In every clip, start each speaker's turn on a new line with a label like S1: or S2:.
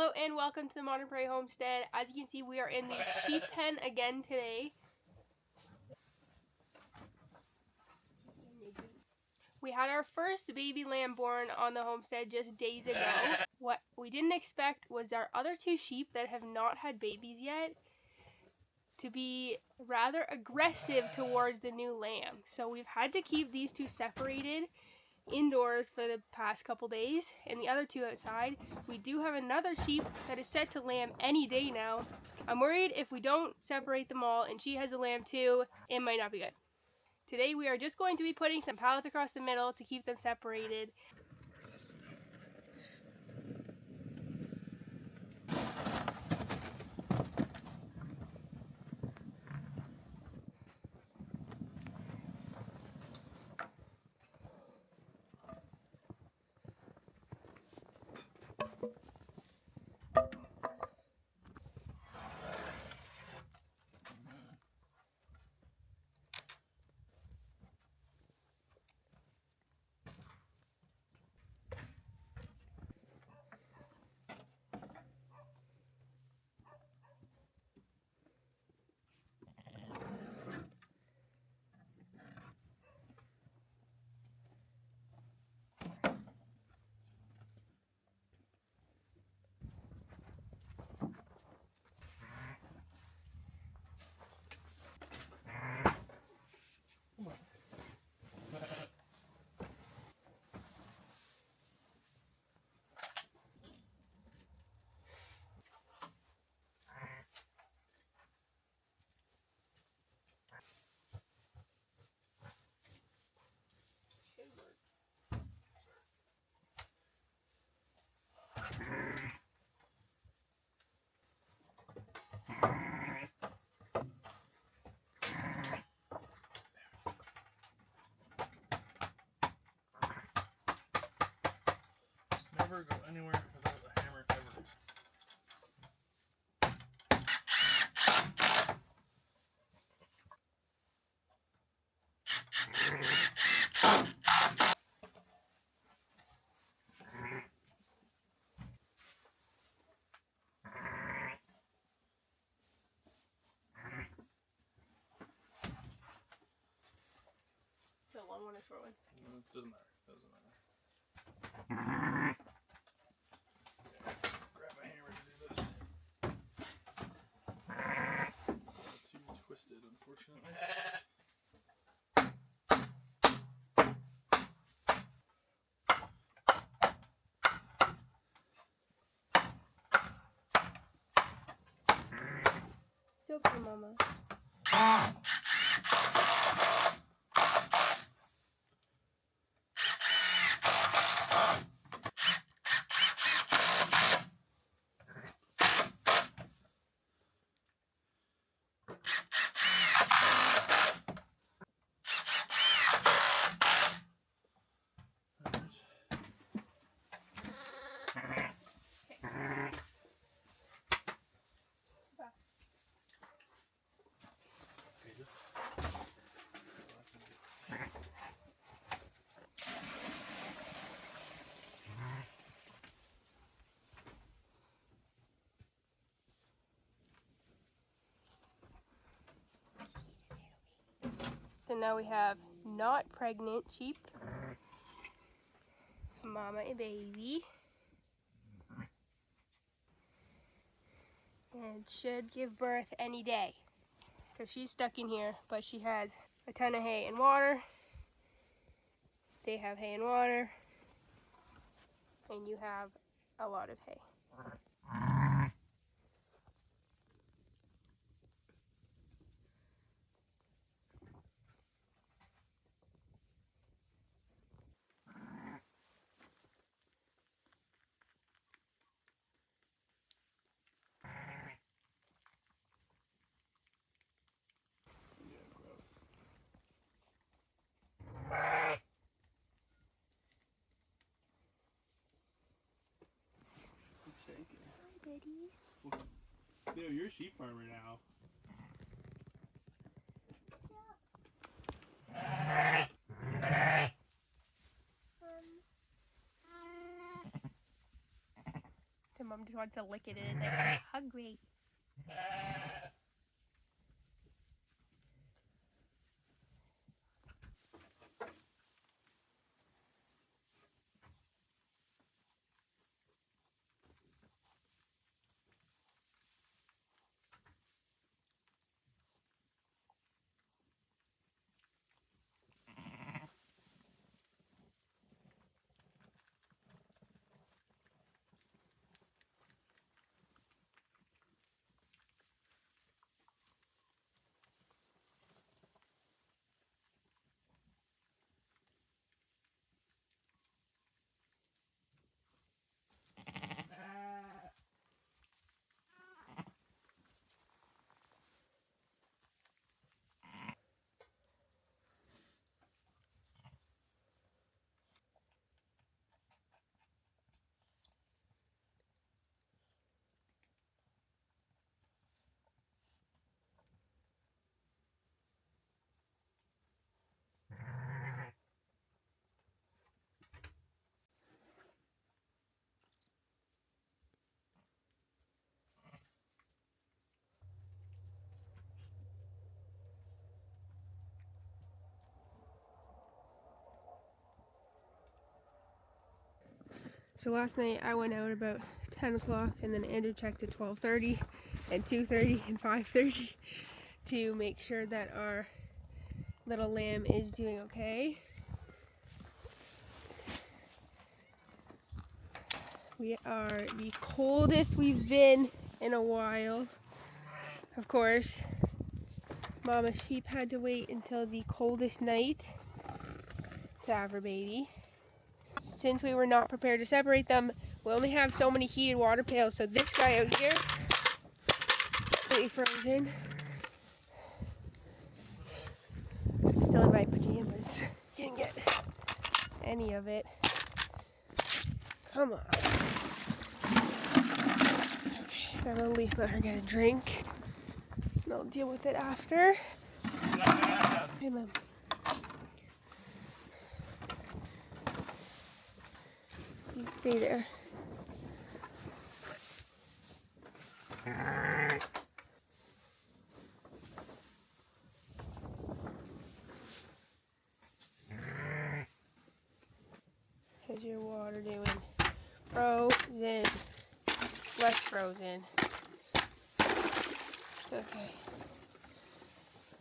S1: Hello and welcome to the Modern Prairie Homestead. As you can see, we are in the sheep pen again today. We had our first baby lamb born on the homestead just days ago. What we didn't expect was our other two sheep that have not had babies yet to be rather aggressive towards the new lamb. So we've had to keep these two separated indoors for the past couple days and the other two outside. We do have another sheep that is set to lamb any day now. I'm worried if we don't separate them all and she has a lamb too, it might not be good. Today we are just going to be putting some pallets across the middle to keep them separated.
S2: Never go anywhere without a hammer ever.
S1: The long one or short one?
S2: It doesn't matter. Doesn't matter. Grab my hammer to do this. Too twisted, unfortunately.
S1: It's okay, Mama. So now we have not pregnant sheep, mama and baby, and should give birth any day. So she's stuck in here, but she has a ton of hay and water. They have hay and water, and you have a lot of hay. Hi, Daddy.
S2: Yo, you're a sheep farmer now.
S1: To Mama. Mom just wants to lick it and is like, I'm hungry. So last night I went out about 10 o'clock and then Andrew checked at 12:30 and 2:30 and 5:30 to make sure that our little lamb is doing okay. We are the coldest we've been in a while. Of course, Mama Sheep had to wait until the coldest night to have her baby. Since we were not prepared to separate them, we only have so many heated water pails. So this guy out here, completely frozen. Still in my pajamas. Didn't get any of it. Come on. Okay, I'll at least let her get a drink. And I'll deal with it after. Hey, Mom. You stay there. How's your water doing? Frozen. Less frozen. Okay.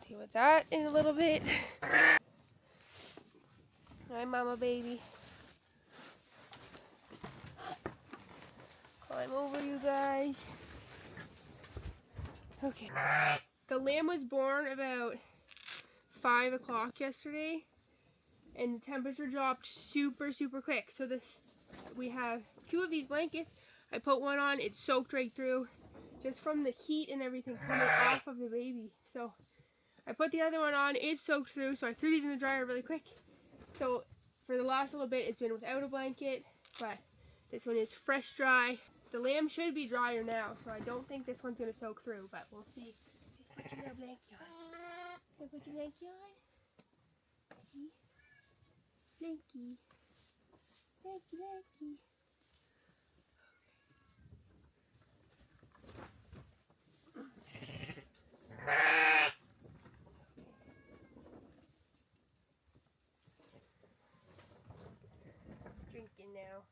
S1: Deal with that in a little bit. Hi, Mama baby. Climb over, you guys. Okay. The lamb was born about 5 o'clock yesterday, and the temperature dropped super quick. So we have 2 of these blankets. I put one on, it soaked right through, just from the heat and everything coming off of the baby. So I put the other one on, it soaked through, so I threw these in the dryer really quick. So for the last little bit, it's been without a blanket, but this one is fresh dry. The lamb should be drier now, so I don't think this one's going to soak through, but we'll see. Just put your little blanket on. Can I put your blanket on? See? Blankie. Blankie. Drinking now.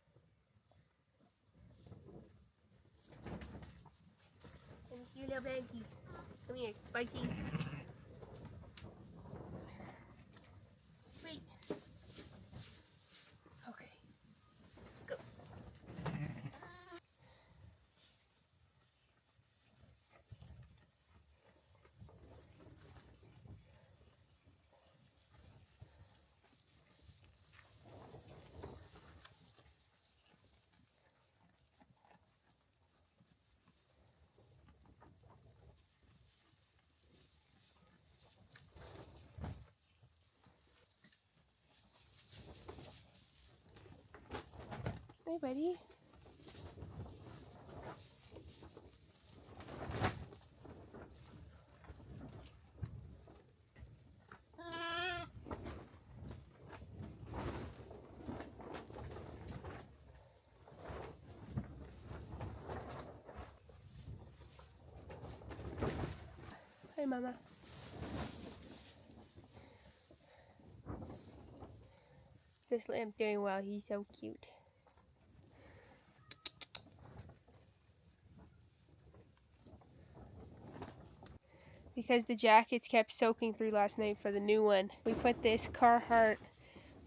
S1: Let me see your little blankie. Come here, Spiky. Sweet. Okay. Go. Hey, buddy. Mama. This lamb's doing well. He's so cute. Because the jackets kept soaking through last night for the new one, we put this Carhartt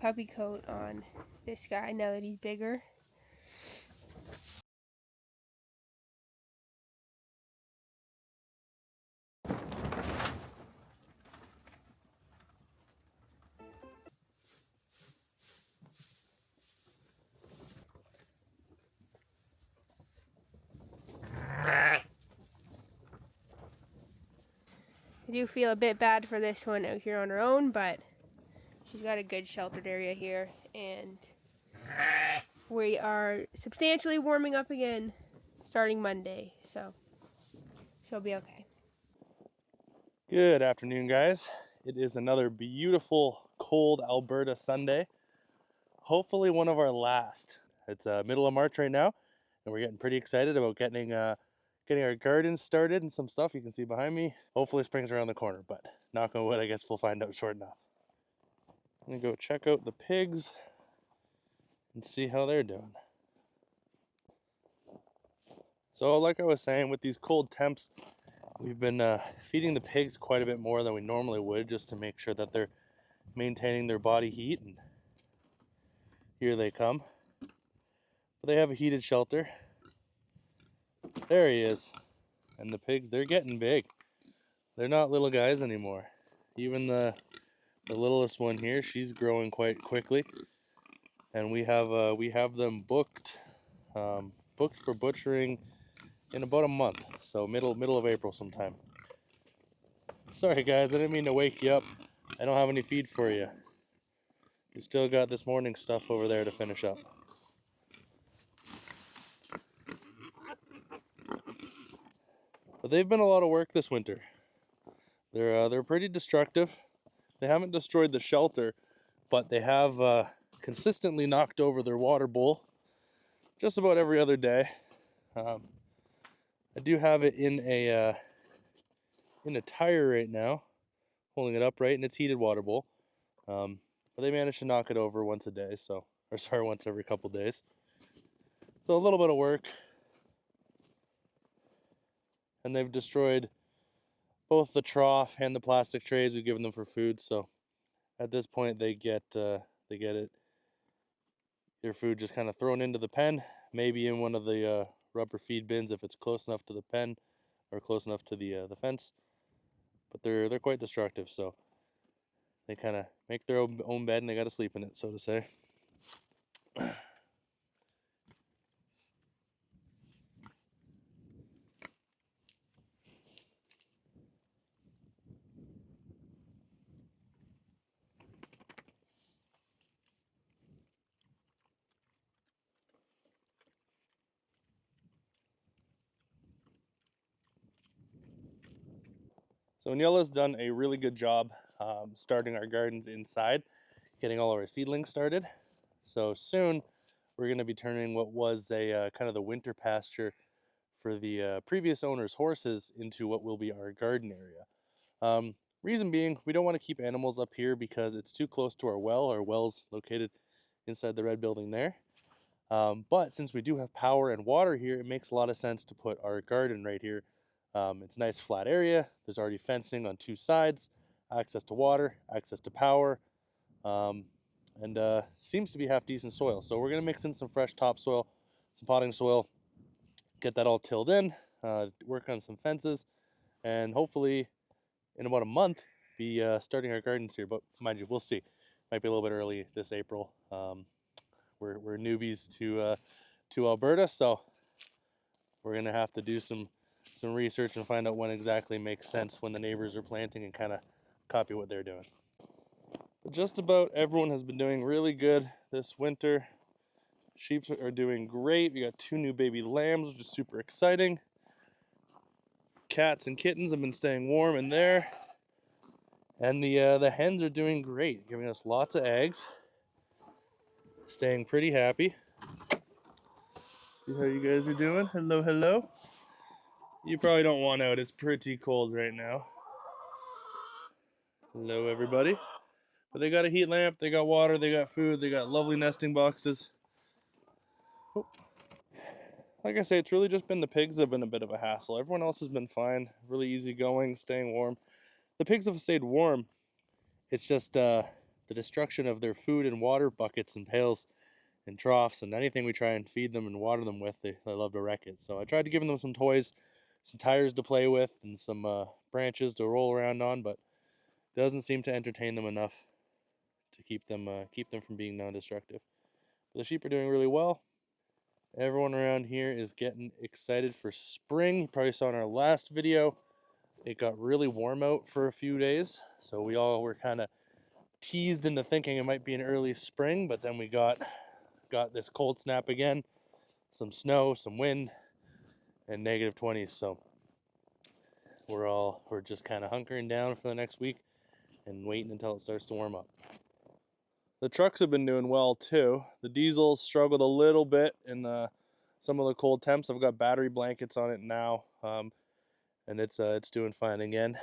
S1: puppy coat on this guy now that he's bigger. I do feel a bit bad for this one out here on her own, but she's got a good sheltered area here, and we are substantially warming up again starting Monday, so she'll be okay.
S2: Good afternoon, guys. It is another beautiful, cold Alberta Sunday. Hopefully one of our last. It's middle of March right now, and we're getting pretty excited about getting our gardens started and some stuff you can see behind me. Hopefully spring's around the corner, but knock on wood, I guess we'll find out short enough. I'm gonna go check out the pigs and see how they're doing. So like I was saying, with these cold temps, we've been feeding the pigs quite a bit more than we normally would, just to make sure that they're maintaining their body heat. And here they come. But they have a heated shelter. There he is. And the pigs, they're getting big. They're not little guys anymore. Even the littlest one here, she's growing quite quickly. And we have them booked for butchering in about a month, so middle of April sometime. Sorry guys, I didn't mean to wake you up. I don't have any feed for you. We still got this morning stuff over there to finish up. But they've been a lot of work this winter. They're pretty destructive. They haven't destroyed the shelter, but they have consistently knocked over their water bowl just about every other day. I do have it in a tire right now, holding it upright in its heated water bowl. But they managed to knock it over once a day, once every couple days. So a little bit of work. And they've destroyed both the trough and the plastic trays we've given them for food. So at this point, they get their food just kind of thrown into the pen, maybe in one of the rubber feed bins if it's close enough to the pen or close enough to the fence. But they're quite destructive, so they kind of make their own bed and they got to sleep in it, so to say. So Niela's done a really good job starting our gardens inside, getting all of our seedlings started. So soon we're going to be turning what was a kind of the winter pasture for the previous owner's horses into what will be our garden area. Reason being, we don't want to keep animals up here because it's too close to our well. Our well's located inside the red building there. But since we do have power and water here, it makes a lot of sense to put our garden right here. It's a nice flat area. There's already fencing on two sides, access to water, access to power, and seems to be half decent soil. So we're going to mix in some fresh topsoil, some potting soil, get that all tilled in, work on some fences, and hopefully in about a month be starting our gardens here. But mind you, we'll see. Might be a little bit early this April. We're newbies to Alberta, so we're gonna have to do some research and find out when exactly makes sense when the neighbors are planting and kind of copy what they're doing. But just about everyone has been doing really good this winter. Sheep are doing great. We got 2 new baby lambs, which is super exciting. Cats and kittens have been staying warm in there. And the hens are doing great, giving us lots of eggs. Staying pretty happy. See how you guys are doing? Hello, hello. You probably don't want out. It's pretty cold right now. Hello, everybody. But they got a heat lamp, they got water, they got food, they got lovely nesting boxes. Oh. Like I say, it's really just been the pigs that have been a bit of a hassle. Everyone else has been fine, really easy going, staying warm. The pigs have stayed warm. It's just the destruction of their food and water buckets and pails and troughs and anything we try and feed them and water them with, they love to wreck it. So I tried to give them some toys, some tires to play with, and some branches to roll around on, but it doesn't seem to entertain them enough to keep them from being non-destructive. But the sheep are doing really well. Everyone around here is getting excited for spring. You probably saw in our last video, it got really warm out for a few days, so we all were kind of teased into thinking it might be an early spring, but then we got this cold snap again, some snow, some wind, and negative 20s. So we're just kind of hunkering down for the next week and waiting until it starts to warm up. The trucks have been doing well too. The diesels struggled a little bit in some of the cold temps. I've got battery blankets on it now, and it's doing fine again.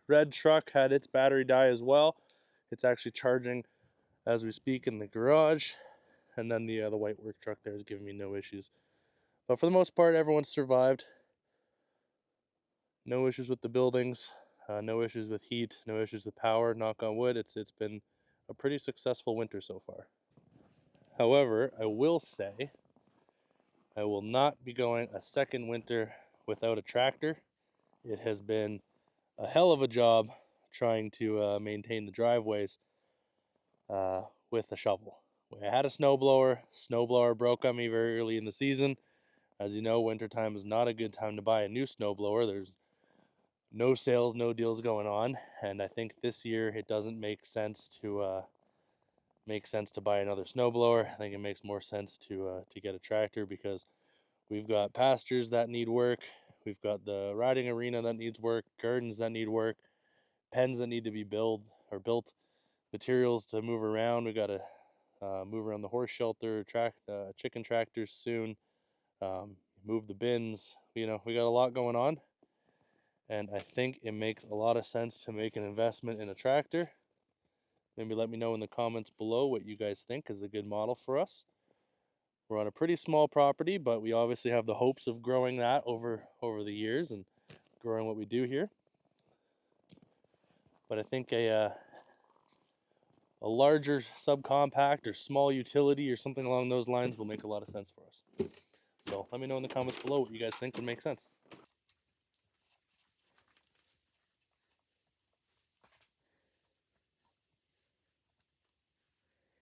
S2: Red truck had its battery die as well. It's actually charging as we speak in the garage, and then the white work truck there is giving me no issues. But for the most part, everyone's survived. No issues with the buildings, no issues with heat, no issues with power. Knock on wood. It's been a pretty successful winter so far. However, I will say I will not be going a second winter without a tractor. It has been a hell of a job trying to maintain the driveways with a shovel. I had a snowblower broke on me very early in the season. As you know, wintertime is not a good time to buy a new snowblower. There's no sales, no deals going on, and I think this year it doesn't make sense to buy another snowblower. I think it makes more sense to get a tractor, because we've got pastures that need work, we've got the riding arena that needs work, gardens that need work, pens that need to be built, materials to move around. We got to move around the horse shelter, chicken tractors soon, move the bins. We got a lot going on, and I think it makes a lot of sense to make an investment in a tractor. Maybe let me know in the comments below what you guys think is a good model for us. We're on a pretty small property, but we obviously have the hopes of growing that over the years and growing what we do here. But I think a larger subcompact or small utility or something along those lines will make a lot of sense for us. So let me know in the comments below what you guys think would make sense.